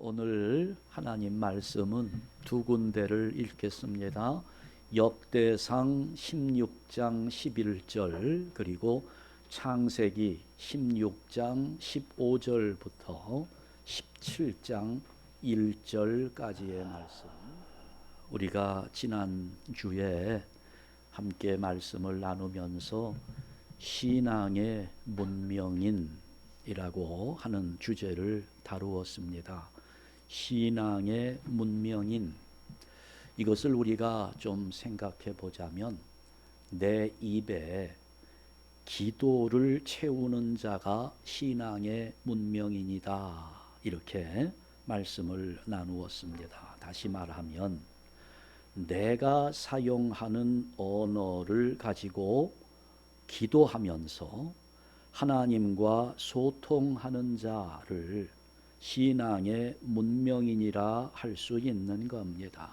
오늘 하나님 말씀은 두 군데를 읽겠습니다. 역대상 16장 11절 그리고 창세기 16장 15절부터 17장 1절까지의 말씀. 우리가 지난주에 함께 말씀을 나누면서 신앙의 문명인이라고 하는 주제를 다루었습니다. 신앙의 문명인, 이것을 우리가 좀 생각해 보자면 내 입에 기도를 채우는 자가 신앙의 문명인이다, 이렇게 말씀을 나누었습니다. 다시 말하면 내가 사용하는 언어를 가지고 기도하면서 하나님과 소통하는 자를 신앙의 문명인이라 할 수 있는 겁니다.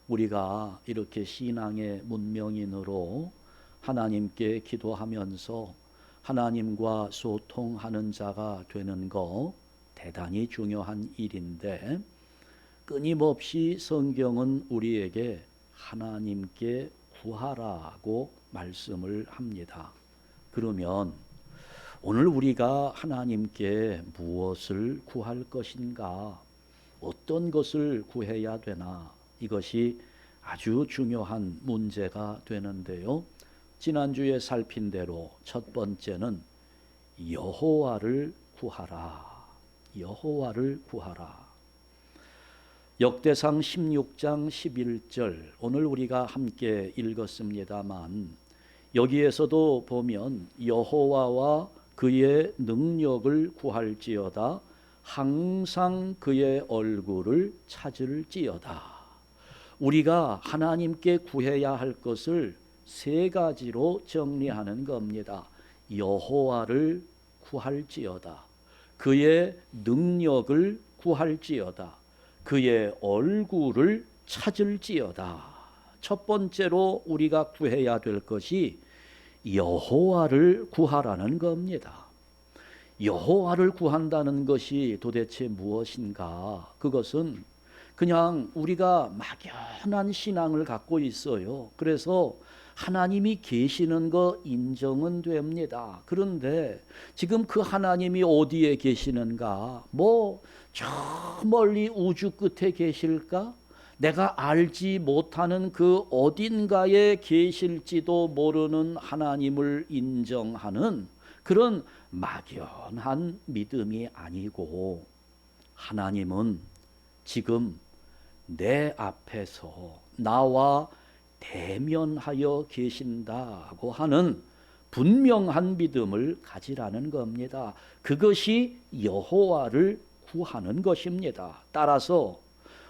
우리가 이렇게 신앙의 문명인으로 하나님께 기도하면서 하나님과 소통하는 자가 되는 거 대단히 중요한 일인데, 끊임없이 성경은 우리에게 하나님께 구하라고 말씀을 합니다. 그러면 오늘 우리가 하나님께 무엇을 구할 것인가? 어떤 것을 구해야 되나? 이것이 아주 중요한 문제가 되는데요. 지난주에 살핀 대로 첫 번째는 여호와를 구하라. 여호와를 구하라. 역대상 16장 11절, 오늘 우리가 함께 읽었습니다만 여기에서도 보면 여호와와 그의 능력을 구할지어다, 항상 그의 얼굴을 찾을지어다. 우리가 하나님께 구해야 할 것을 세 가지로 정리하는 겁니다. 여호와를 구할지어다, 그의 능력을 구할지어다, 그의 얼굴을 찾을지어다. 첫 번째로 우리가 구해야 될 것이 여호와를 구하라는 겁니다. 여호와를 구한다는 것이 도대체 무엇인가? 그것은 그냥 우리가 막연한 신앙을 갖고 있어요. 그래서 하나님이 계시는 거 인정은 됩니다. 그런데 지금 그 하나님이 어디에 계시는가? 저 멀리 우주 끝에 계실까? 내가 알지 못하는 그 어딘가에 계실지도 모르는 하나님을 인정하는 그런 막연한 믿음이 아니고, 하나님은 지금 내 앞에서 나와 대면하여 계신다고 하는 분명한 믿음을 가지라는 겁니다. 그것이 여호와를 구하는 것입니다. 따라서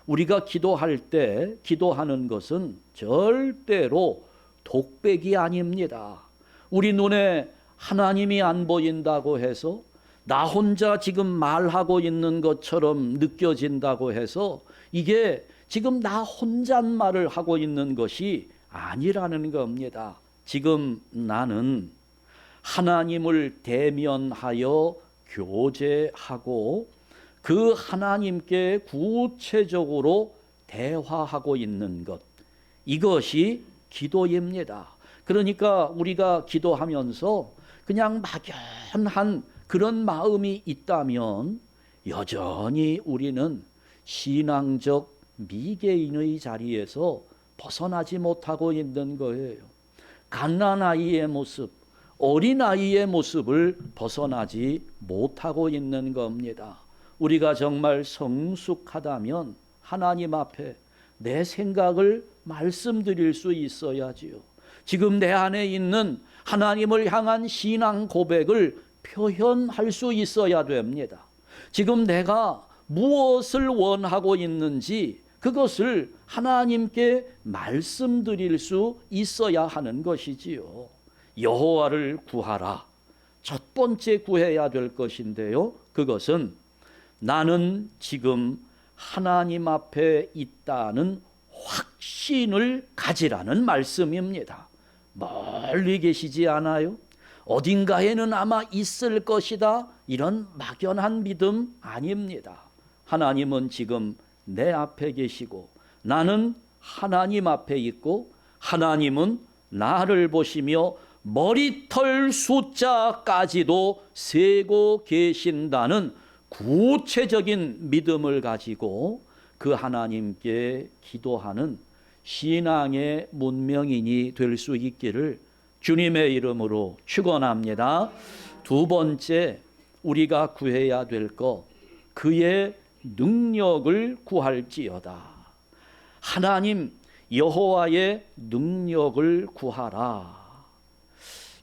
우리가 기도할 때 기도하는 것은 절대로 독백이 아닙니다. 우리 눈에 하나님이 안 보인다고 해서, 나 혼자 지금 말하고 있는 것처럼 느껴진다고 해서 이게 지금 나 혼잣말을 하고 있는 것이 아니라는 겁니다. 지금 나는 하나님을 대면하여 교제하고 그 하나님께 구체적으로 대화하고 있는 것, 이것이 기도입니다. 그러니까 우리가 기도하면서 그냥 막연한 그런 마음이 있다면 여전히 우리는 신앙적 미개인의 자리에서 벗어나지 못하고 있는 거예요. 갓난아이의 모습, 어린아이의 모습을 벗어나지 못하고 있는 겁니다. 우리가 정말 성숙하다면 하나님 앞에 내 생각을 말씀드릴 수 있어야지요. 지금 내 안에 있는 하나님을 향한 신앙 고백을 표현할 수 있어야 됩니다. 지금 내가 무엇을 원하고 있는지 그것을 하나님께 말씀드릴 수 있어야 하는 것이지요. 여호와를 구하라. 첫 번째 구해야 될 것인데요, 그것은 나는 지금 하나님 앞에 있다는 확신을 가지라는 말씀입니다. 멀리 계시지 않아요? 어딘가에는 아마 있을 것이다, 이런 막연한 믿음 아닙니다. 하나님은 지금 내 앞에 계시고 나는 하나님 앞에 있고 하나님은 나를 보시며 머리털 숫자까지도 세고 계신다는 구체적인 믿음을 가지고 그 하나님께 기도하는 신앙의 문명인이 될 수 있기를 주님의 이름으로 축원합니다. 두 번째, 우리가 구해야 될 것, 그의 능력을 구할지어다. 하나님 여호와의 능력을 구하라.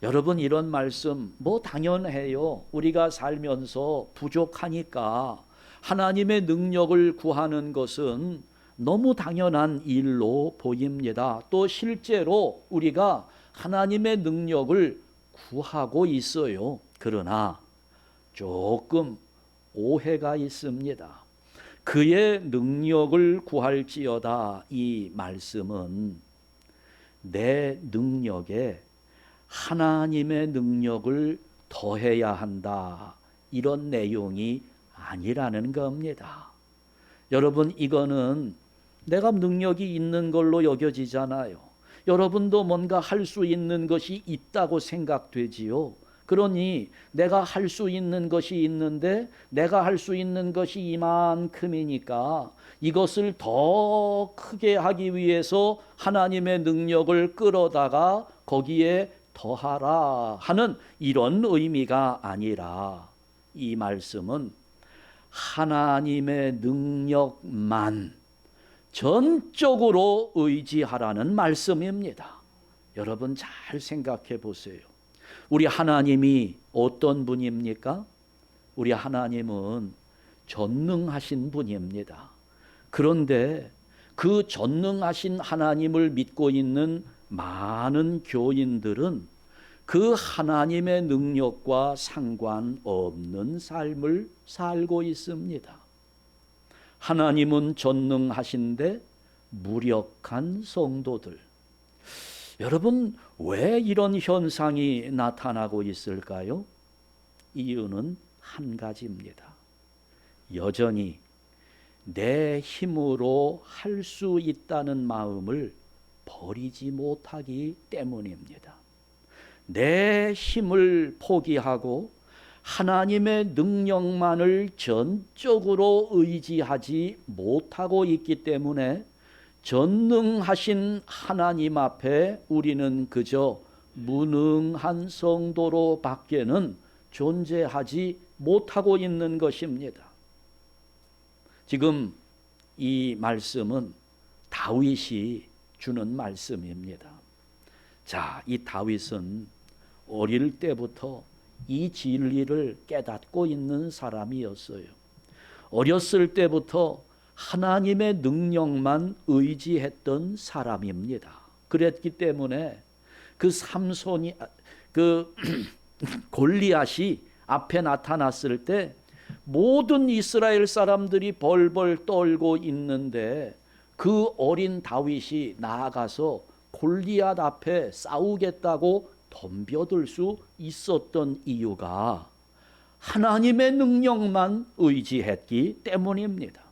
여러분, 이런 말씀 당연해요. 우리가 살면서 부족하니까 하나님의 능력을 구하는 것은 너무 당연한 일로 보입니다. 또 실제로 우리가 하나님의 능력을 구하고 있어요. 그러나 조금 오해가 있습니다. 그의 능력을 구할지어다, 이 말씀은 내 능력에 하나님의 능력을 더해야 한다, 이런 내용이 아니라는 겁니다. 여러분, 이거는 내가 능력이 있는 걸로 여겨지잖아요. 여러분도 뭔가 할 수 있는 것이 있다고 생각되지요. 그러니 내가 할 수 있는 것이 있는데 내가 할 수 있는 것이 이만큼이니까 이것을 더 크게 하기 위해서 하나님의 능력을 끌어다가 거기에 더하라 하는 이런 의미가 아니라, 이 말씀은 하나님의 능력만 전적으로 의지하라는 말씀입니다. 여러분, 잘 생각해 보세요. 우리 하나님이 어떤 분입니까? 우리 하나님은 전능하신 분입니다. 그런데 그 전능하신 하나님을 믿고 있는 많은 교인들은 그 하나님의 능력과 상관없는 삶을 살고 있습니다. 하나님은 전능하신데 무력한 성도들. 여러분, 왜 이런 현상이 나타나고 있을까요? 이유는 한 가지입니다. 여전히 내 힘으로 할 수 있다는 마음을 버리지 못하기 때문입니다. 내 힘을 포기하고 하나님의 능력만을 전적으로 의지하지 못하고 있기 때문에 전능하신 하나님 앞에 우리는 그저 무능한 성도로 밖에는 존재하지 못하고 있는 것입니다. 지금 이 말씀은 다윗이 주는 말씀입니다. 자, 이 다윗은 어릴 때부터 이 진리를 깨닫고 있는 사람이었어요. 어렸을 때부터 하나님의 능력만 의지했던 사람입니다. 그랬기 때문에 그 삼손이 골리앗이 앞에 나타났을 때 모든 이스라엘 사람들이 벌벌 떨고 있는데 그 어린 다윗이 나아가서 골리앗 앞에 싸우겠다고 덤벼들 수 있었던 이유가 하나님의 능력만 의지했기 때문입니다.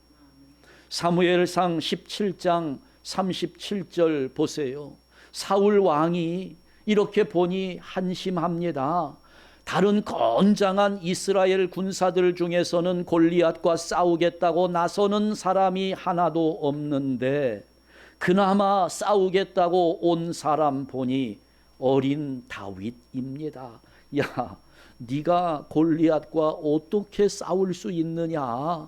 사무엘상 17장 37절 보세요. 사울 왕이 이렇게 보니 한심합니다. 다른 건장한 이스라엘 군사들 중에서는 골리앗과 싸우겠다고 나서는 사람이 하나도 없는데 그나마 싸우겠다고 온 사람 보니 어린 다윗입니다. 야, 네가 골리앗과 어떻게 싸울 수 있느냐?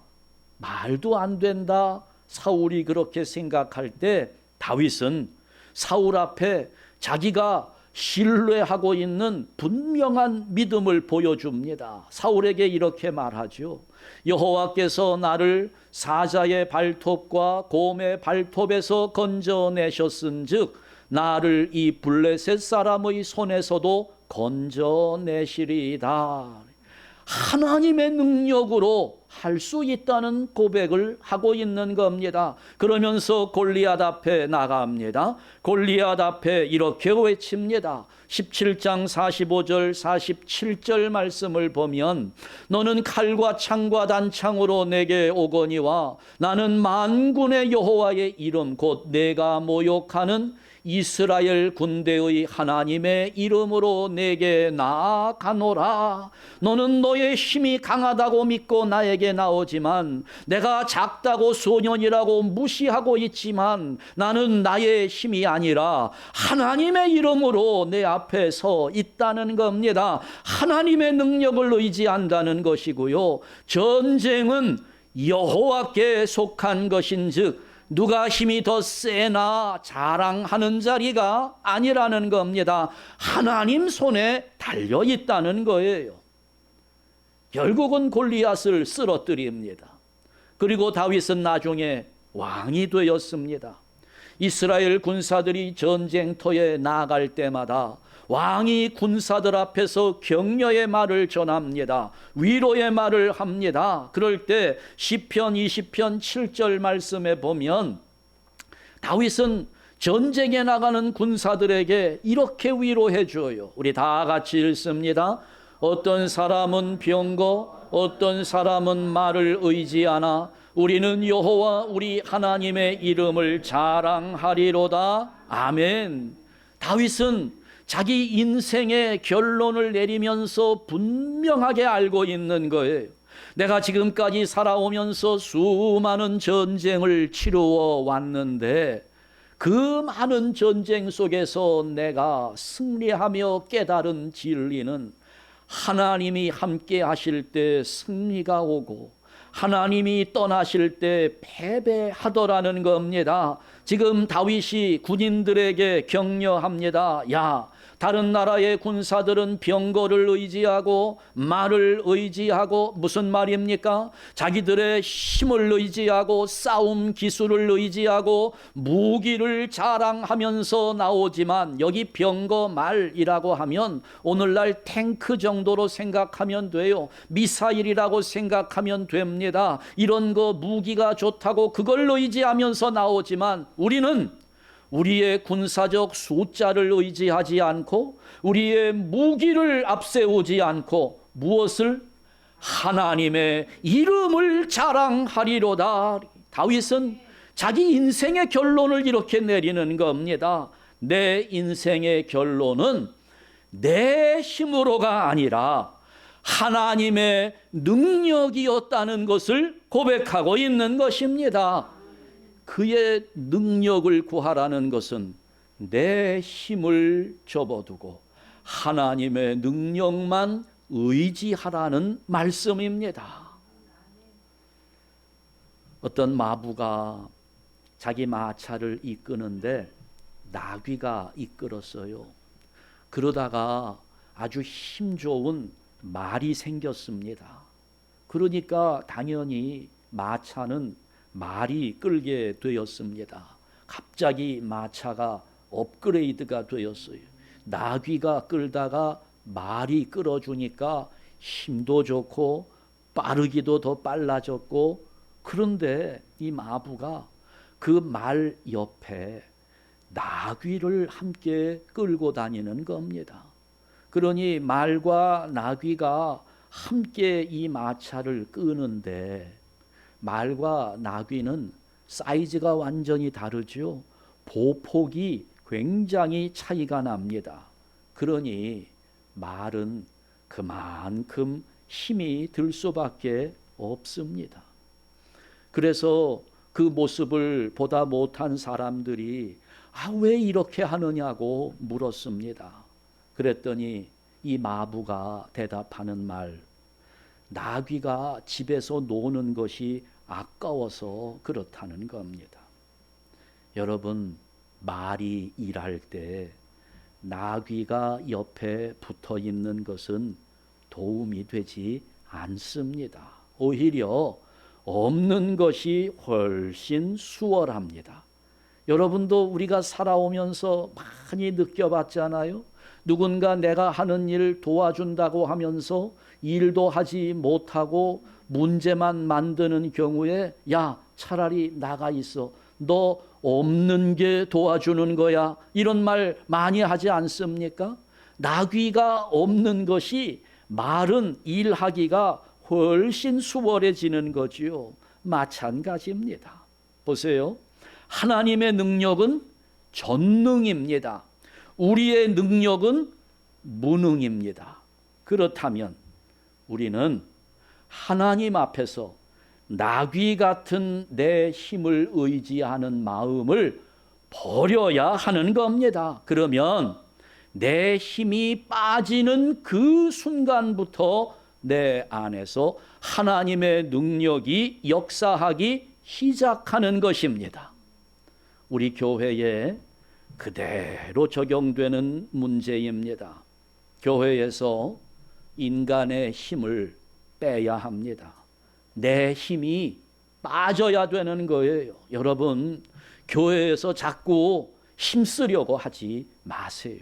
말도 안 된다. 사울이 그렇게 생각할 때 다윗은 사울 앞에 자기가 신뢰하고 있는 분명한 믿음을 보여줍니다. 사울에게 이렇게 말하죠. 여호와께서 나를 사자의 발톱과 곰의 발톱에서 건져내셨은즉 나를 이 블레셋 사람의 손에서도 건져내시리이다. 하나님의 능력으로 할 수 있다는 고백을 하고 있는 겁니다. 그러면서 골리앗 앞에 나갑니다. 골리앗 앞에 이렇게 외칩니다. 17장 45절 47절 말씀을 보면 너는 칼과 창과 단창으로 내게 오거니와 나는 만군의 여호와의 이름 곧 내가 모욕하는 이스라엘 군대의 하나님의 이름으로 내게 나아가노라. 너는 너의 힘이 강하다고 믿고 나에게 나오지만 내가 작다고 소년이라고 무시하고 있지만 나는 나의 힘이 아니라 하나님의 이름으로 내 앞에 서 있다는 겁니다. 하나님의 능력을 의지한다는 것이고요. 전쟁은 여호와께 속한 것인즉 누가 힘이 더 세나 자랑하는 자리가 아니라는 겁니다. 하나님 손에 달려 있다는 거예요. 결국은 골리앗을 쓰러뜨립니다. 그리고 다윗은 나중에 왕이 되었습니다. 이스라엘 군사들이 전쟁터에 나갈 때마다 왕이 군사들 앞에서 격려의 말을 전합니다. 위로의 말을 합니다. 그럴 때 시편 20편 7절 말씀에 보면 다윗은 전쟁에 나가는 군사들에게 이렇게 위로해 줘요. 우리 다 같이 읽습니다. 어떤 사람은 병거, 어떤 사람은 말을 의지하나 우리는 여호와 우리 하나님의 이름을 자랑하리로다. 아멘. 다윗은 자기 인생의 결론을 내리면서 분명하게 알고 있는 거예요. 내가 지금까지 살아오면서 수많은 전쟁을 치루어 왔는데 그 많은 전쟁 속에서 내가 승리하며 깨달은 진리는 하나님이 함께 하실 때 승리가 오고 하나님이 떠나실 때 패배하더라는 겁니다. 지금 다윗이 군인들에게 격려합니다. 야, 다른 나라의 군사들은 병거를 의지하고 말을 의지하고 무슨 말입니까? 자기들의 힘을 의지하고 싸움 기술을 의지하고 무기를 자랑하면서 나오지만 여기 병거 말이라고 하면 오늘날 탱크 정도로 생각하면 돼요. 미사일이라고 생각하면 됩니다. 이런 거 무기가 좋다고 그걸 의지하면서 나오지만 우리는 우리의 군사적 숫자를 의지하지 않고 우리의 무기를 앞세우지 않고 무엇을? 하나님의 이름을 자랑하리로다. 다윗은 자기 인생의 결론을 이렇게 내리는 겁니다. 내 인생의 결론은 내 힘으로가 아니라 하나님의 능력이었다는 것을 고백하고 있는 것입니다. 그의 능력을 구하라는 것은 내 힘을 접어두고 하나님의 능력만 의지하라는 말씀입니다. 어떤 마부가 자기 마차를 이끄는데 나귀가 이끌었어요. 그러다가 아주 힘 좋은 말이 생겼습니다. 그러니까 당연히 마차는 말이 끌게 되었습니다. 갑자기 마차가 업그레이드가 되었어요. 나귀가 끌다가 말이 끌어주니까 힘도 좋고 빠르기도 더 빨라졌고, 그런데 이 마부가 그 말 옆에 나귀를 함께 끌고 다니는 겁니다. 그러니 말과 나귀가 함께 이 마차를 끄는데 말과 나귀는 사이즈가 완전히 다르죠. 보폭이 굉장히 차이가 납니다. 그러니 말은 그만큼 힘이 들 수밖에 없습니다. 그래서 그 모습을 보다 못한 사람들이 왜 이렇게 하느냐고 물었습니다. 그랬더니 이 마부가 대답하는 말, 나귀가 집에서 노는 것이 아까워서 그렇다는 겁니다. 여러분, 말이 일할 때 나귀가 옆에 붙어 있는 것은 도움이 되지 않습니다. 오히려 없는 것이 훨씬 수월합니다. 여러분도 우리가 살아오면서 많이 느껴봤잖아요. 누군가 내가 하는 일 도와준다고 하면서 일도 하지 못하고 문제만 만드는 경우에 야, 차라리 나가 있어. 너 없는 게 도와주는 거야. 이런 말 많이 하지 않습니까? 나귀가 없는 것이 말은 일하기가 훨씬 수월해지는 거지요. 마찬가지입니다. 보세요. 하나님의 능력은 전능입니다. 우리의 능력은 무능입니다. 그렇다면 우리는 하나님 앞에서 나귀 같은 내 힘을 의지하는 마음을 버려야 하는 겁니다. 그러면 내 힘이 빠지는 그 순간부터 내 안에서 하나님의 능력이 역사하기 시작하는 것입니다. 우리 교회에 그대로 적용되는 문제입니다. 교회에서 인간의 힘을 빼야 합니다. 내 힘이 빠져야 되는 거예요. 여러분, 교회에서 자꾸 힘쓰려고 하지 마세요.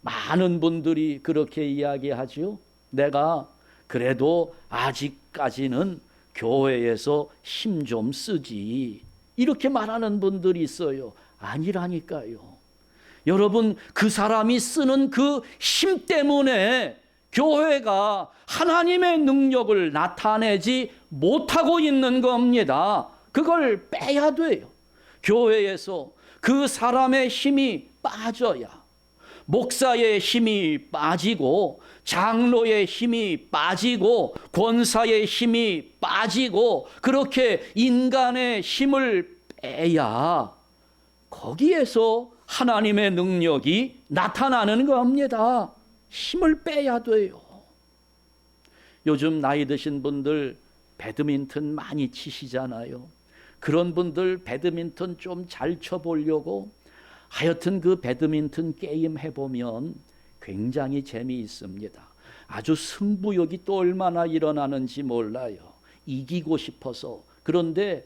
많은 분들이 그렇게 이야기하죠. 내가 그래도 아직까지는 교회에서 힘 좀 쓰지. 이렇게 말하는 분들이 있어요. 아니라니까요. 여러분, 그 사람이 쓰는 그 힘 때문에 교회가 하나님의 능력을 나타내지 못하고 있는 겁니다. 그걸 빼야 돼요. 교회에서 그 사람의 힘이 빠져야 목사의 힘이 빠지고 장로의 힘이 빠지고 권사의 힘이 빠지고 그렇게 인간의 힘을 빼야 거기에서 하나님의 능력이 나타나는 겁니다. 힘을 빼야 돼요. 요즘 나이 드신 분들 배드민턴 많이 치시잖아요. 그런 분들 배드민턴 좀 잘 쳐보려고 하여튼 그 배드민턴 게임 해보면 굉장히 재미있습니다. 아주 승부욕이 또 얼마나 일어나는지 몰라요. 이기고 싶어서. 그런데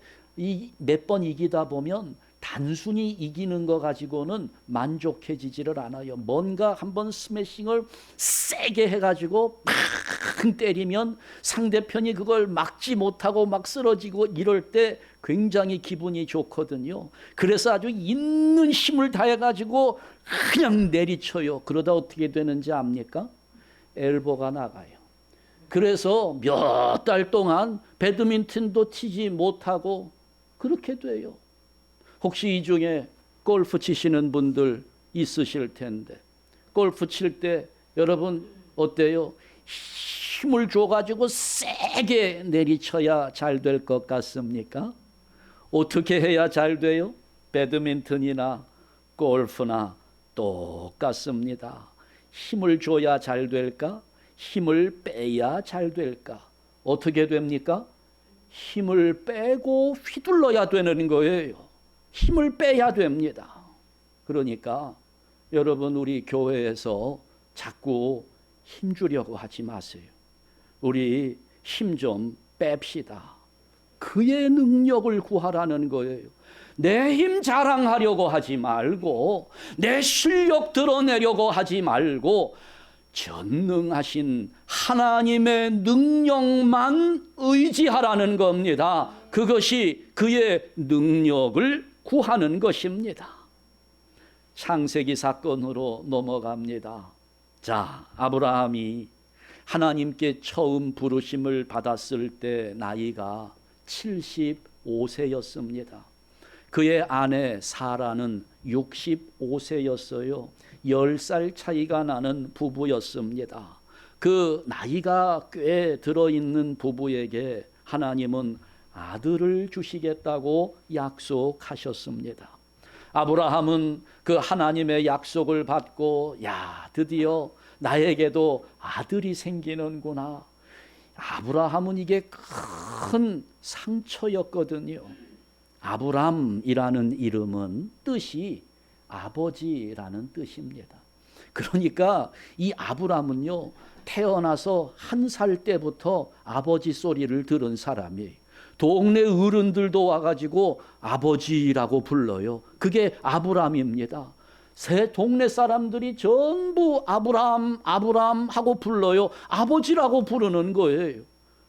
몇 번 이기다 보면 단순히 이기는 거 가지고는 만족해지지를 않아요. 뭔가 한번 스매싱을 세게 해가지고 팍 때리면 상대편이 그걸 막지 못하고 막 쓰러지고 이럴 때 굉장히 기분이 좋거든요. 그래서 아주 있는 힘을 다해가지고 그냥 내리쳐요. 그러다 어떻게 되는지 압니까? 엘보가 나가요. 그래서 몇 달 동안 배드민턴도 치지 못하고 그렇게 돼요. 혹시 이 중에 골프 치시는 분들 있으실 텐데 골프 칠 때 여러분 어때요? 힘을 줘가지고 세게 내리쳐야 잘 될 것 같습니까? 어떻게 해야 잘 돼요? 배드민턴이나 골프나 똑같습니다. 힘을 줘야 잘 될까? 힘을 빼야 잘 될까? 어떻게 됩니까? 힘을 빼고 휘둘러야 되는 거예요. 힘을 빼야 됩니다. 그러니까 여러분 우리 교회에서 자꾸 힘주려고 하지 마세요. 우리 힘 좀 뺍시다. 그의 능력을 구하라는 거예요. 내 힘 자랑하려고 하지 말고 내 실력 드러내려고 하지 말고 전능하신 하나님의 능력만 의지하라는 겁니다. 그것이 그의 능력을 구하는 것입니다. 창세기 사건으로 넘어갑니다. 자, 아브라함이 하나님께 처음 부르심을 받았을 때 나이가 75세였습니다. 그의 아내 사라는 65세였어요. 10살 차이가 나는 부부였습니다. 그 나이가 꽤 들어있는 부부에게 하나님은 아들을 주시겠다고 약속하셨습니다. 아브라함은 그 하나님의 약속을 받고 야, 드디어 나에게도 아들이 생기는구나. 아브라함은 이게 큰 상처였거든요. 아브람이라는 이름은 뜻이 아버지라는 뜻입니다. 그러니까 이 아브람은요, 태어나서 1살 때부터 아버지 소리를 들은 사람이에요. 동네 어른들도 와가지고 아버지라고 불러요. 그게 아브람입니다. 새 동네 사람들이 전부 아브람, 아브람 하고 불러요. 아버지라고 부르는 거예요.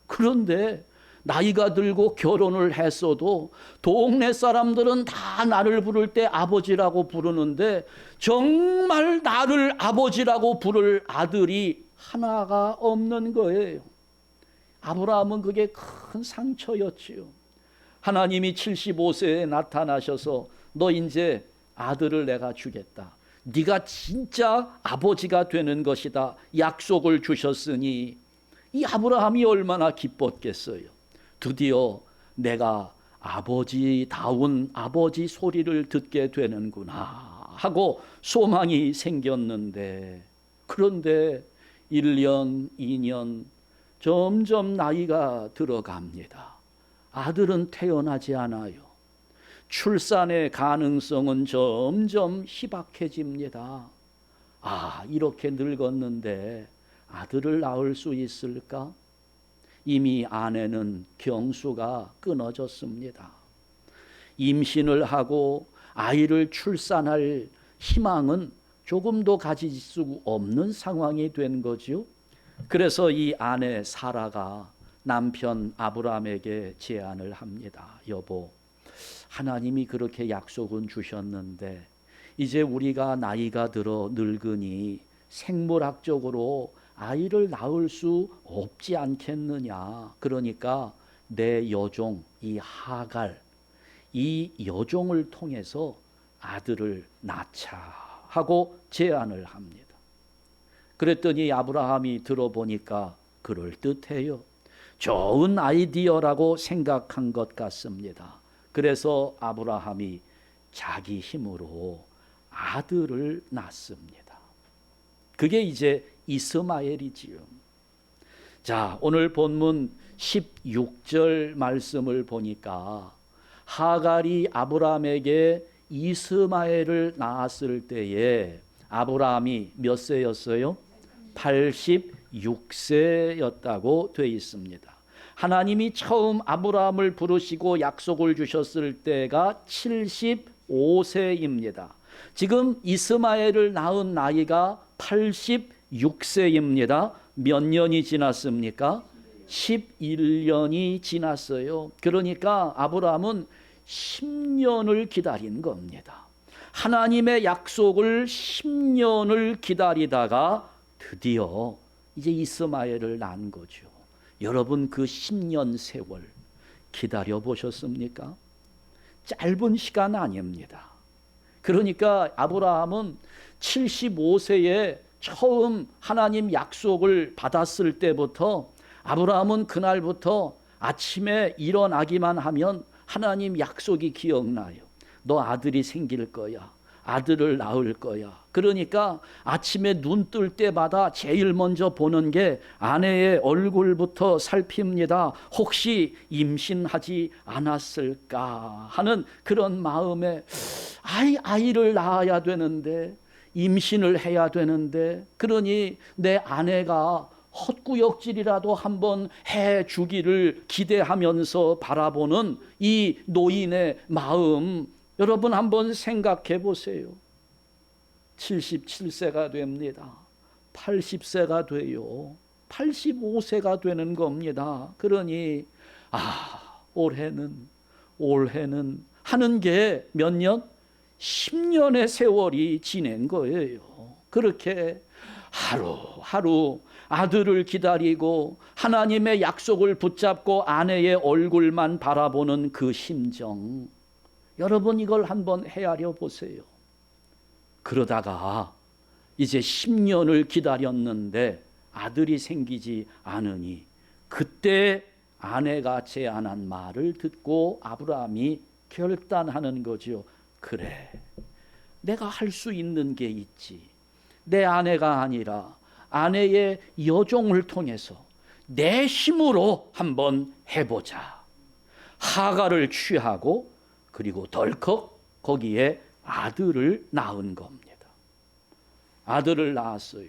그런데 나이가 들고 결혼을 했어도 동네 사람들은 다 나를 부를 때 아버지라고 부르는데 정말 나를 아버지라고 부를 아들이 하나가 없는 거예요. 아브라함은 그게 큰 상처였지요. 하나님이 75세에 나타나셔서 너 이제 아들을 내가 주겠다. 네가 진짜 아버지가 되는 것이다. 약속을 주셨으니 이 아브라함이 얼마나 기뻤겠어요. 드디어 내가 아버지다운 아버지 소리를 듣게 되는구나 하고 소망이 생겼는데, 그런데 1년, 2년 점점 나이가 들어갑니다. 아들은 태어나지 않아요. 출산의 가능성은 점점 희박해집니다. 이렇게 늙었는데 아들을 낳을 수 있을까? 이미 아내는 경수가 끊어졌습니다. 임신을 하고 아이를 출산할 희망은 조금도 가질 수 없는 상황이 된 거죠. 그래서 이 아내 사라가 남편 아브라함에게 제안을 합니다. 여보, 하나님이 그렇게 약속은 주셨는데 이제 우리가 나이가 들어 늙으니 생물학적으로 아이를 낳을 수 없지 않겠느냐. 그러니까 내 여종 이 하갈, 이 여종을 통해서 아들을 낳자 하고 제안을 합니다. 그랬더니 아브라함이 들어보니까 그럴듯해요. 좋은 아이디어라고 생각한 것 같습니다. 그래서 아브라함이 자기 힘으로 아들을 낳습니다. 그게 이제 이스마엘이지요. 자, 오늘 본문 16절 말씀을 보니까 하갈이 아브라함에게 이스마엘을 낳았을 때에 아브라함이 몇 세였어요? 86세였다고 되어 있습니다. 하나님이 처음 아브라함을 부르시고 약속을 주셨을 때가 75세입니다. 지금 이스마엘을 낳은 나이가 86세입니다. 몇 년이 지났습니까? 11년이 지났어요. 그러니까 아브라함은 10년을 기다린 겁니다. 하나님의 약속을 10년을 기다리다가 드디어 이제 이스마엘을 낳은 거죠. 여러분, 그 10년 세월 기다려 보셨습니까? 짧은 시간 아닙니다. 그러니까 아브라함은 75세에 처음 하나님 약속을 받았을 때부터 아브라함은 그날부터 아침에 일어나기만 하면 하나님 약속이 기억나요. 너 아들이 생길 거야. 아들을 낳을 거야. 그러니까 아침에 눈 뜰 때마다 제일 먼저 보는 게 아내의 얼굴부터 살핍니다. 혹시 임신하지 않았을까 하는 그런 마음에 아이를 낳아야 되는데, 임신을 해야 되는데, 그러니 내 아내가 헛구역질이라도 한번 해주기를 기대하면서 바라보는 이 노인의 마음, 여러분 한번 생각해 보세요. 77세가 됩니다. 80세가 돼요. 85세가 되는 겁니다. 그러니 올해는 하는 게 몇 년? 10년의 세월이 지낸 거예요. 그렇게 하루하루 아들을 기다리고 하나님의 약속을 붙잡고 아내의 얼굴만 바라보는 그 심정, 여러분 이걸 한번 헤아려 보세요. 그러다가 이제 10년을 기다렸는데 아들이 생기지 않으니 그때 아내가 제안한 말을 듣고 아브라함이 결단하는 거죠. 그래, 내가 할 수 있는 게 있지. 내 아내가 아니라 아내의 여종을 통해서 내 힘으로 한번 해보자. 하갈을 취하고 그리고 덜컥 거기에 아들을 낳은 겁니다. 아들을 낳았어요.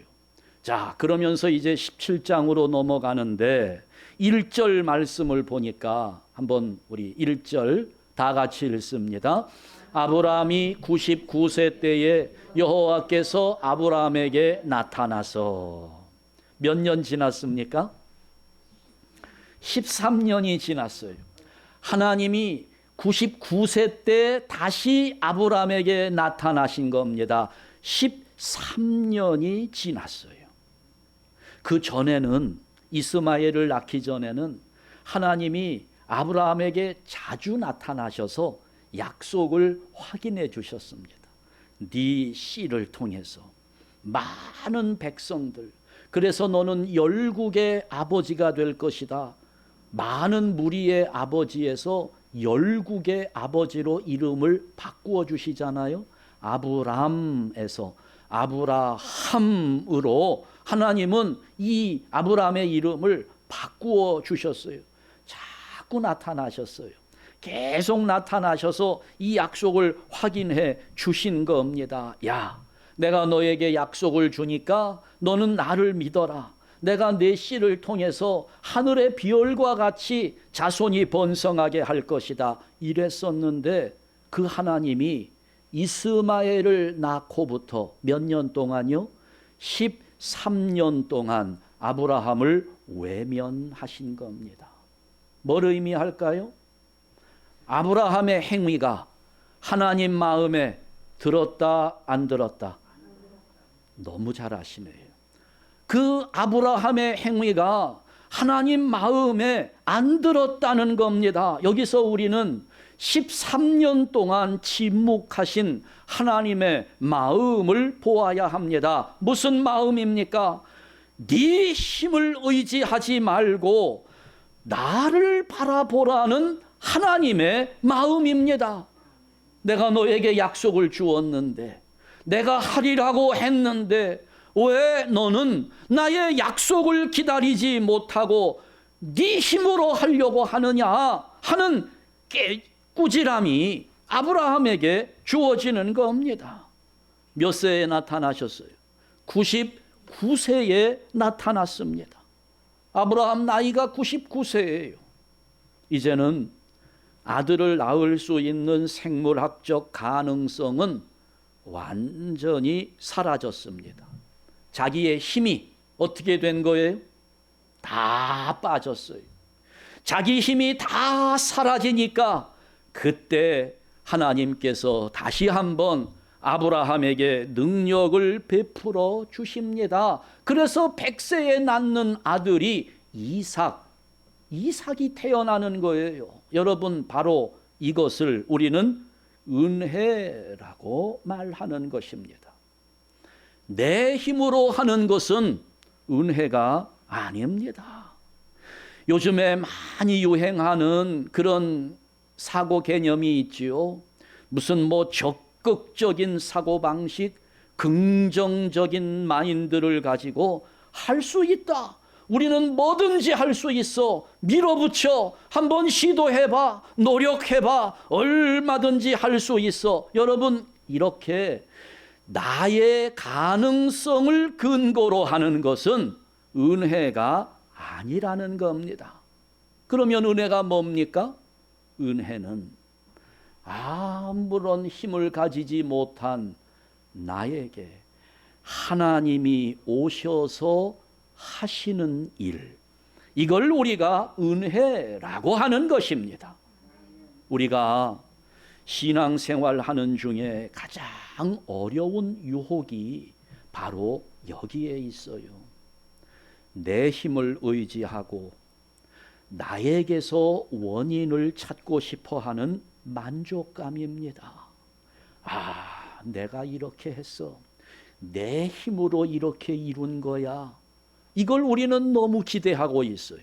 자, 그러면서 이제 17장으로 넘어가는데 1절 말씀을 보니까 한번 우리 1절 다 같이 읽습니다. 아브라함이 99세 때에 여호와께서 아브라함에게 나타나서 몇 년 지났습니까? 13년이 지났어요. 하나님이 99세 때 다시 아브라함에게 나타나신 겁니다. 13년이 지났어요. 그 전에는, 이스마엘을 낳기 전에는 하나님이 아브라함에게 자주 나타나셔서 약속을 확인해 주셨습니다. 네 씨를 통해서 많은 백성들, 그래서 너는 열국의 아버지가 될 것이다. 많은 무리의 아버지에서 열국의 아버지로 이름을 바꾸어 주시잖아요. 아브람에서 아브라함으로 하나님은 이 아브라함의 이름을 바꾸어 주셨어요. 자꾸 나타나셨어요. 계속 나타나셔서 이 약속을 확인해 주신 겁니다. 야, 내가 너에게 약속을 주니까 너는 나를 믿어라. 내가 내 씨를 통해서 하늘의 비열과 같이 자손이 번성하게 할 것이다. 이랬었는데 그 하나님이 이스마엘을 낳고부터 몇 년 동안요? 13년 동안 아브라함을 외면하신 겁니다. 뭘 의미할까요? 아브라함의 행위가 하나님 마음에 들었다 안 들었다? 너무 잘 아시네요. 그 아브라함의 행위가 하나님 마음에 안 들었다는 겁니다. 여기서 우리는 13년 동안 침묵하신 하나님의 마음을 보아야 합니다. 무슨 마음입니까? 네 힘을 의지하지 말고 나를 바라보라는 하나님의 마음입니다. 내가 너에게 약속을 주었는데, 내가 하리라고 했는데 왜 너는 나의 약속을 기다리지 못하고 네 힘으로 하려고 하느냐 하는 꾸지람이 아브라함에게 주어지는 겁니다. 몇 세에 나타나셨어요? 99세에 나타났습니다. 아브라함 나이가 99세예요. 이제는 아들을 낳을 수 있는 생물학적 가능성은 완전히 사라졌습니다. 자기의 힘이 어떻게 된 거예요? 다 빠졌어요. 자기 힘이 다 사라지니까 그때 하나님께서 다시 한번 아브라함에게 능력을 베풀어 주십니다. 그래서 100세에 낳는 아들이 이삭이 태어나는 거예요. 여러분, 바로 이것을 우리는 은혜라고 말하는 것입니다. 내 힘으로 하는 것은 은혜가 아닙니다. 요즘에 많이 유행하는 그런 사고 개념이 있지요. 무슨 적극적인 사고방식, 긍정적인 마인드를 가지고 할 수 있다. 우리는 뭐든지 할 수 있어. 밀어붙여. 한번 시도해봐. 노력해봐. 얼마든지 할 수 있어. 여러분, 이렇게 나의 가능성을 근거로 하는 것은 은혜가 아니라는 겁니다. 그러면 은혜가 뭡니까? 은혜는 아무런 힘을 가지지 못한 나에게 하나님이 오셔서 하시는 일, 이걸 우리가 은혜라고 하는 것입니다. 우리가 신앙생활 하는 중에 가장 어려운 유혹이 바로 여기에 있어요. 내 힘을 의지하고 나에게서 원인을 찾고 싶어 하는 만족감입니다. 아, 내가 이렇게 했어. 내 힘으로 이렇게 이룬 거야. 이걸 우리는 너무 기대하고 있어요.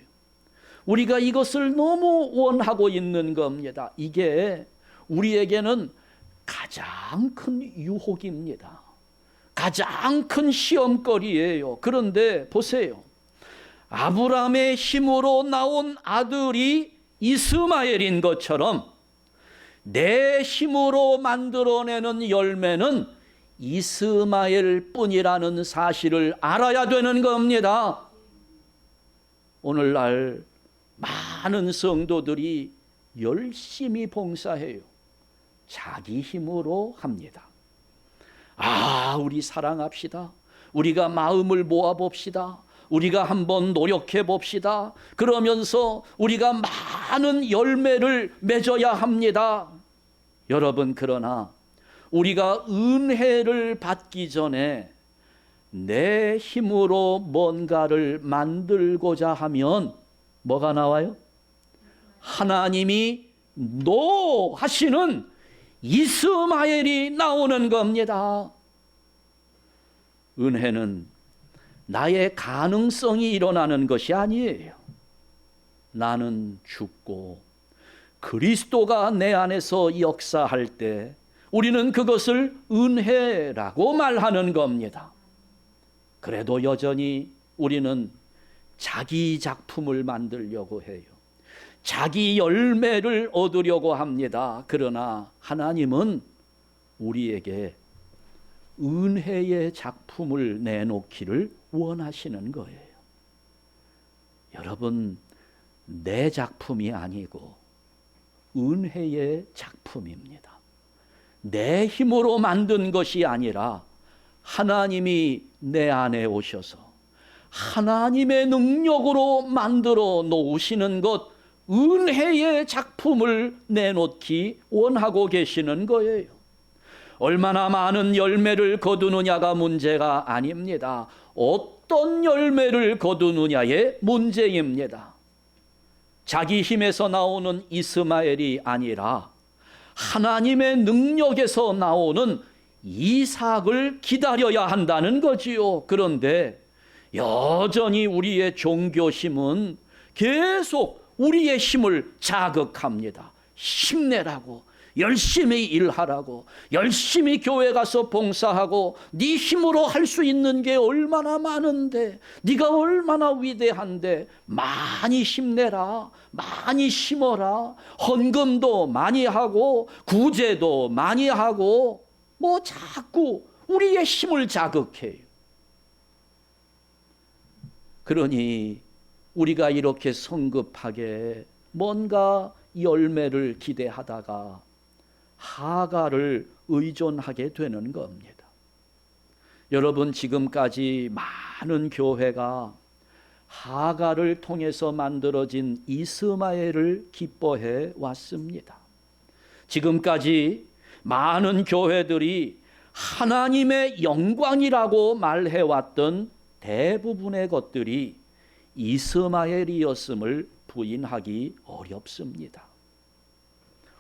우리가 이것을 너무 원하고 있는 겁니다. 이게 우리에게는 가장 큰 유혹입니다. 가장 큰 시험거리예요. 그런데 보세요. 아브라함의 힘으로 나온 아들이 이스마엘인 것처럼 내 힘으로 만들어내는 열매는 이스마엘 뿐이라는 사실을 알아야 되는 겁니다. 오늘날 많은 성도들이 열심히 봉사해요. 자기 힘으로 합니다. 아, 우리 사랑합시다. 우리가 마음을 모아봅시다. 우리가 한번 노력해 봅시다. 그러면서 우리가 많은 열매를 맺어야 합니다. 여러분, 그러나 우리가 은혜를 받기 전에 내 힘으로 뭔가를 만들고자 하면 뭐가 나와요? 하나님이 노 하시는 이스마엘이 나오는 겁니다. 은혜는 나의 가능성이 일어나는 것이 아니에요. 나는 죽고 그리스도가 내 안에서 역사할 때 우리는 그것을 은혜라고 말하는 겁니다. 그래도 여전히 우리는 자기 작품을 만들려고 해요. 자기 열매를 얻으려고 합니다. 그러나 하나님은 우리에게 은혜의 작품을 내놓기를 원하시는 거예요. 여러분, 내 작품이 아니고 은혜의 작품입니다. 내 힘으로 만든 것이 아니라 하나님이 내 안에 오셔서 하나님의 능력으로 만들어 놓으시는 것, 은혜의 작품을 내놓기 원하고 계시는 거예요. 얼마나 많은 열매를 거두느냐가 문제가 아닙니다. 어떤 열매를 거두느냐의 문제입니다. 자기 힘에서 나오는 이스마엘이 아니라 하나님의 능력에서 나오는 이삭을 기다려야 한다는 거지요. 그런데 여전히 우리의 종교심은 계속 우리의 힘을 자극합니다. 힘내라고, 열심히 일하라고, 열심히 교회 가서 봉사하고, 네 힘으로 할 수 있는 게 얼마나 많은데, 네가 얼마나 위대한데 많이 힘내라, 많이 심어라, 헌금도 많이 하고 구제도 많이 하고, 뭐 자꾸 우리의 힘을 자극해요. 그러니 우리가 이렇게 성급하게 뭔가 열매를 기대하다가 하가를 의존하게 되는 겁니다. 여러분, 지금까지 많은 교회가 하가를 통해서 만들어진 이스마엘을 기뻐해 왔습니다. 지금까지 많은 교회들이 하나님의 영광이라고 말해왔던 대부분의 것들이 이스마엘이었음을 부인하기 어렵습니다.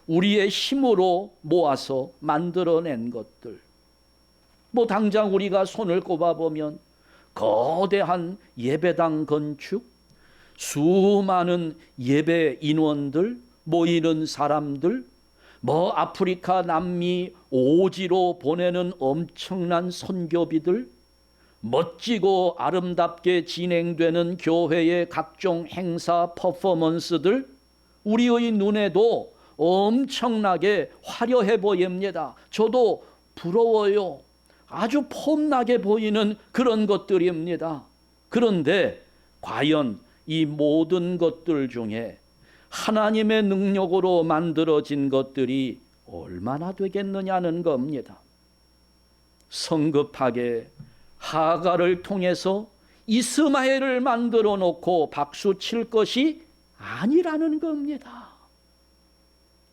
우리의 힘으로 모아서 만들어낸 것들, 뭐 당장 우리가 손을 꼽아보면 거대한 예배당 건축, 수많은 예배 인원들, 모이는 사람들, 뭐 아프리카, 남미, 오지로 보내는 엄청난 선교비들, 멋지고 아름답게 진행되는 교회의 각종 행사, 퍼포먼스들, 우리의 눈에도 엄청나게 화려해 보입니다. 저도 부러워요. 아주 폼나게 보이는 그런 것들입니다. 그런데 과연 이 모든 것들 중에 하나님의 능력으로 만들어진 것들이 얼마나 되겠느냐는 겁니다. 성급하게 하가를 통해서 이스마엘을 만들어 놓고 박수 칠 것이 아니라는 겁니다.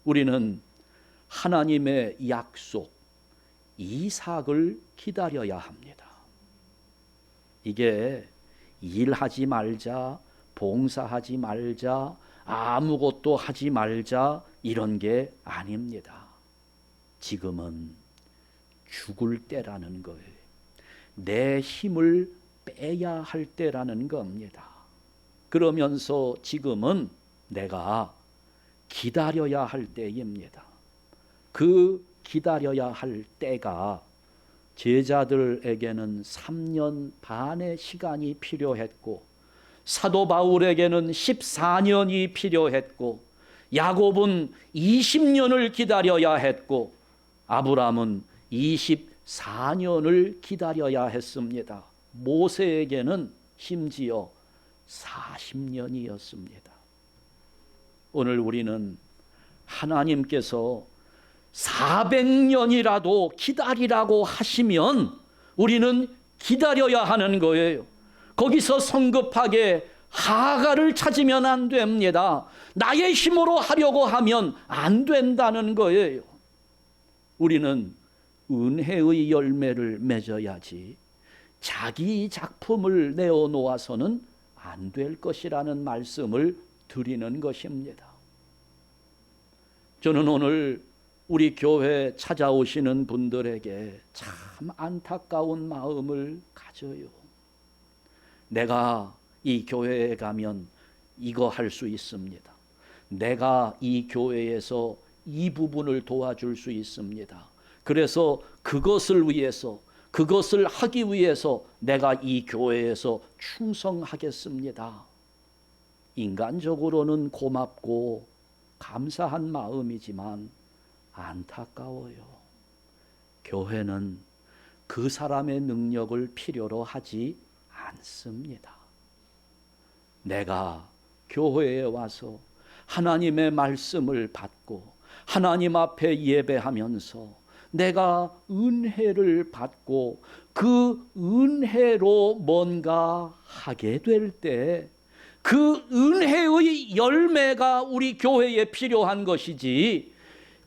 우리는 하나님의 약속, 이삭을 기다려야 합니다. 이게 일하지 말자, 봉사하지 말자, 아무것도 하지 말자 이런 게 아닙니다. 지금은 죽을 때라는 거예요. 내 힘을 빼야 할 때라는 겁니다. 그러면서 지금은 내가 기다려야 할 때입니다. 그 기다려야 할 때가 제자들에게는 3년 반의 시간이 필요했고, 사도 바울에게는 14년이 필요했고, 야곱은 20년을 기다려야 했고, 아브라함은 24년을 기다려야 했습니다. 모세에게는 심지어 40년이었습니다. 오늘 우리는 하나님께서 400년이라도 기다리라고 하시면 우리는 기다려야 하는 거예요. 거기서 성급하게 하가를 찾으면 안 됩니다. 나의 힘으로 하려고 하면 안 된다는 거예요. 우리는 은혜의 열매를 맺어야지 자기 작품을 내어놓아서는 안 될 것이라는 말씀을 드리는 것입니다. 저는 오늘 우리 교회 찾아오시는 분들에게 참 안타까운 마음을 가져요. 내가 이 교회에 가면 이거 할 수 있습니다. 내가 이 교회에서 이 부분을 도와줄 수 있습니다. 그래서 그것을 위해서, 그것을 하기 위해서 내가 이 교회에서 충성하겠습니다. 인간적으로는 고맙고 감사한 마음이지만 안타까워요. 교회는 그 사람의 능력을 필요로 하지 않습니다. 내가 교회에 와서 하나님의 말씀을 받고 하나님 앞에 예배하면서 내가 은혜를 받고 그 은혜로 뭔가 하게 될 때 그 은혜의 열매가 우리 교회에 필요한 것이지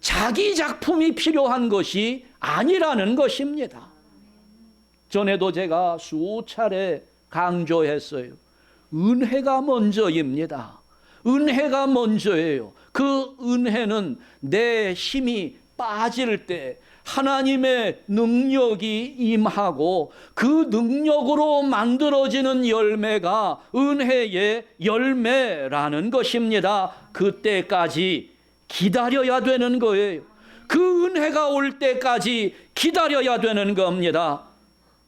자기 작품이 필요한 것이 아니라는 것입니다. 전에도 제가 수차례 강조했어요. 은혜가 먼저입니다. 은혜가 먼저예요. 그 은혜는 내 힘이 빠질 때 하나님의 능력이 임하고 그 능력으로 만들어지는 열매가 은혜의 열매라는 것입니다. 그때까지 기다려야 되는 거예요. 그 은혜가 올 때까지 기다려야 되는 겁니다.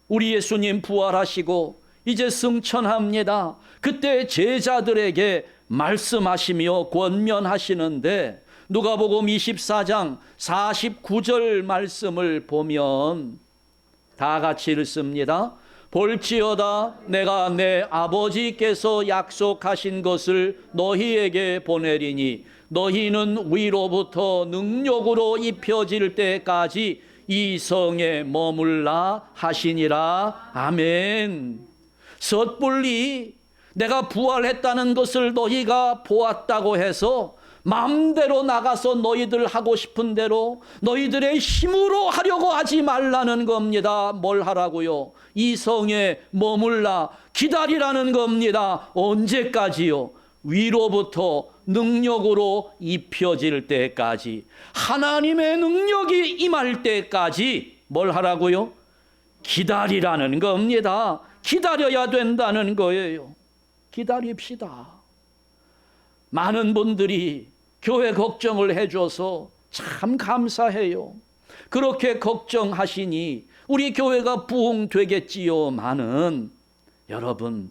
우리 예수님 부활하시고 이제 승천합니다. 그때 제자들에게 말씀하시며 권면하시는데 누가복음 24장 49절 말씀을 보면 다 같이 읽습니다. 볼지어다 내가 내 아버지께서 약속하신 것을 너희에게 보내리니 너희는 위로부터 능력으로 입혀질 때까지 이 성에 머물라 하시니라. 아멘. 섣불리 내가 부활했다는 것을 너희가 보았다고 해서 마음대로 나가서 너희들 하고 싶은 대로 너희들의 힘으로 하려고 하지 말라는 겁니다. 뭘 하라고요? 이 성에 머물라 기다리라는 겁니다. 언제까지요? 위로부터 능력으로 입혀질 때까지, 하나님의 능력이 임할 때까지 뭘 하라고요? 기다리라는 겁니다. 기다려야 된다는 거예요. 기다립시다. 많은 분들이 교회 걱정을 해줘서 참 감사해요. 그렇게 걱정하시니 우리 교회가 부흥되겠지요마는 여러분,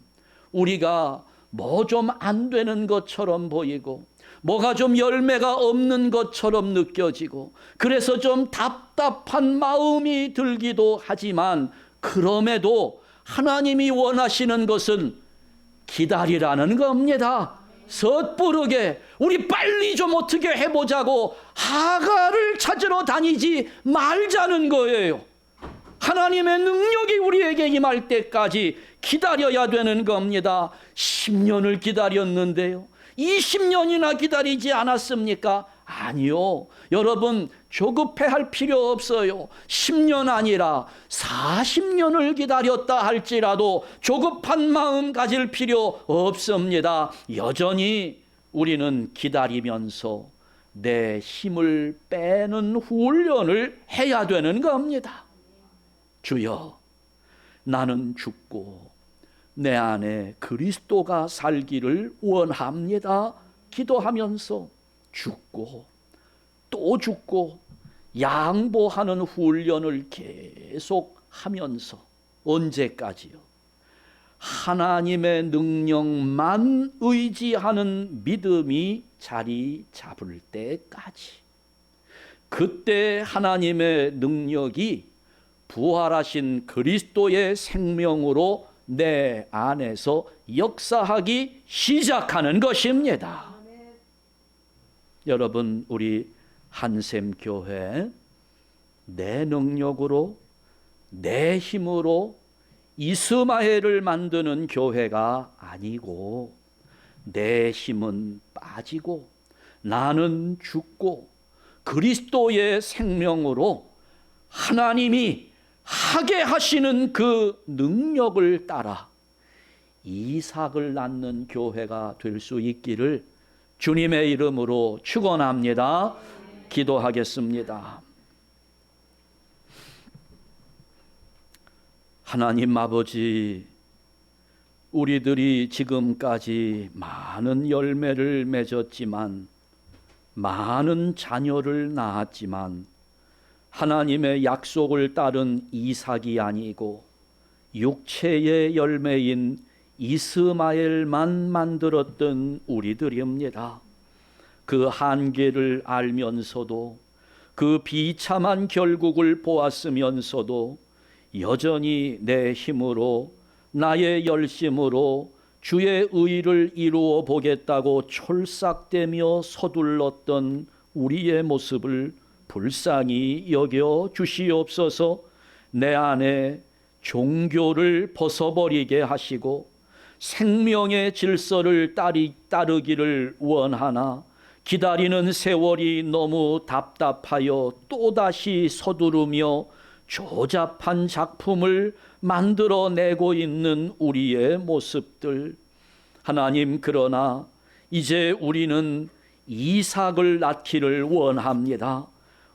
우리가 뭐 좀 안 되는 것처럼 보이고 뭐가 좀 열매가 없는 것처럼 느껴지고 그래서 좀 답답한 마음이 들기도 하지만 그럼에도 하나님이 원하시는 것은 기다리라는 겁니다. 섣부르게 우리 빨리 좀 어떻게 해보자고 하가를 찾으러 다니지 말자는 거예요. 하나님의 능력이 우리에게 임할 때까지 기다려야 되는 겁니다. 10년을 기다렸는데요, 20년이나 기다리지 않았습니까? 아니요. 여러분, 조급해할 필요 없어요. 10년 아니라 40년을 기다렸다 할지라도 조급한 마음 가질 필요 없습니다. 여전히 우리는 기다리면서 내 힘을 빼는 훈련을 해야 되는 겁니다. 주여, 나는 죽고 내 안에 그리스도가 살기를 원합니다. 기도하면서 죽고 또 죽고 양보하는 훈련을 계속 하면서 언제까지요? 하나님의 능력만 의지하는 믿음이 자리 잡을 때까지. 그때 하나님의 능력이 부활하신 그리스도의 생명으로 내 안에서 역사하기 시작하는 것입니다. 여러분, 우리 한샘교회 내 능력으로 내 힘으로 이스마엘을 만드는 교회가 아니고 내 힘은 빠지고 나는 죽고 그리스도의 생명으로 하나님이 하게 하시는 그 능력을 따라 이삭을 낳는 교회가 될 수 있기를 주님의 이름으로 축원합니다. 기도하겠습니다. 하나님 아버지, 우리들이 지금까지 많은 열매를 맺었지만, 많은 자녀를 낳았지만 하나님의 약속을 따른 이삭이 아니고 육체의 열매인 이스마엘만 만들었던 우리들입니다. 그 한계를 알면서도, 그 비참한 결국을 보았으면서도 여전히 내 힘으로, 나의 열심으로 주의 의를 이루어 보겠다고 촐싹대며 서둘렀던 우리의 모습을 불쌍히 여겨 주시옵소서. 내 안에 종교를 벗어버리게 하시고 생명의 질서를 따르기를 원하나 기다리는 세월이 너무 답답하여 또다시 서두르며 조잡한 작품을 만들어내고 있는 우리의 모습들, 하나님, 그러나 이제 우리는 이삭을 낳기를 원합니다.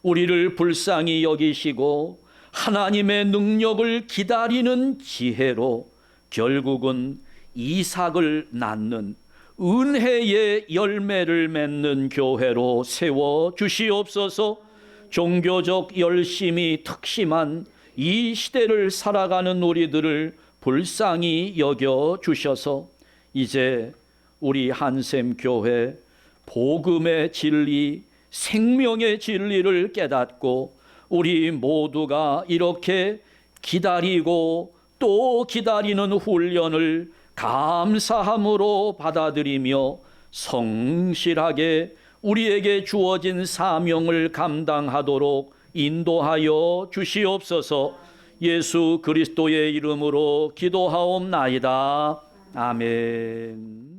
우리를 불쌍히 여기시고 하나님의 능력을 기다리는 지혜로 결국은 이삭을 낳는 은혜의 열매를 맺는 교회로 세워 주시옵소서. 종교적 열심이 특심한 이 시대를 살아가는 우리들을 불쌍히 여겨 주셔서 이제 우리 한샘 교회 복음의 진리, 생명의 진리를 깨닫고 우리 모두가 이렇게 기다리고 또 기다리는 훈련을 감사함으로 받아들이며 성실하게 우리에게 주어진 사명을 감당하도록 인도하여 주시옵소서. 예수 그리스도의 이름으로 기도하옵나이다. 아멘.